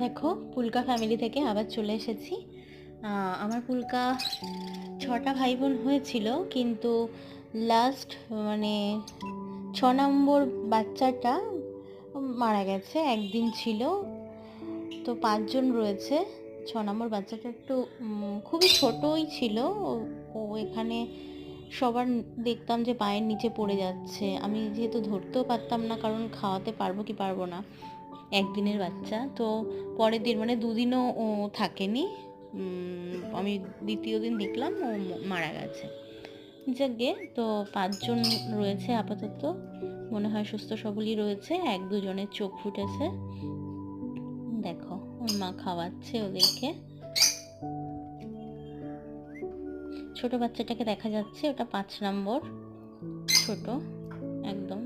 দেখো পুলকা ফ্যামিলি থেকে আবার চলে এসেছি। আমার পুলকা 6টা ভাই বোন হয়েছিল, কিন্তু লাস্ট মানে 6 নম্বর বাচ্চাটা মারা গেছে, একদিন ছিল। তো 5জন রয়েছে। 6 নম্বর বাচ্চাটা একটু খুবই ছোটই ছিল। ও এখানে সবার দেখতাম যে পায়ের নিচে পড়ে যাচ্ছে। আমি যেহেতু ধরতেও পারতাম না, কারণ খাওয়াতে পারবো কি পারবো না, একদিনের বাচ্চা তো। পরের দিন মানে দুদিনও ও থাকেনি। আমি দ্বিতীয় দিন দেখলাম ও মারা গেছে। যাকে তো 5জন রয়েছে আপাতত, মনে হয় সুস্থ সবলই রয়েছে। 1-2জনের চোখ ফুটেছে। দেখো ওর মা খাওয়াচ্ছে ওদেরকে। ছোট বাচ্চাটাকে দেখা যাচ্ছে, ওটা 5 নম্বর, ছোট একদম।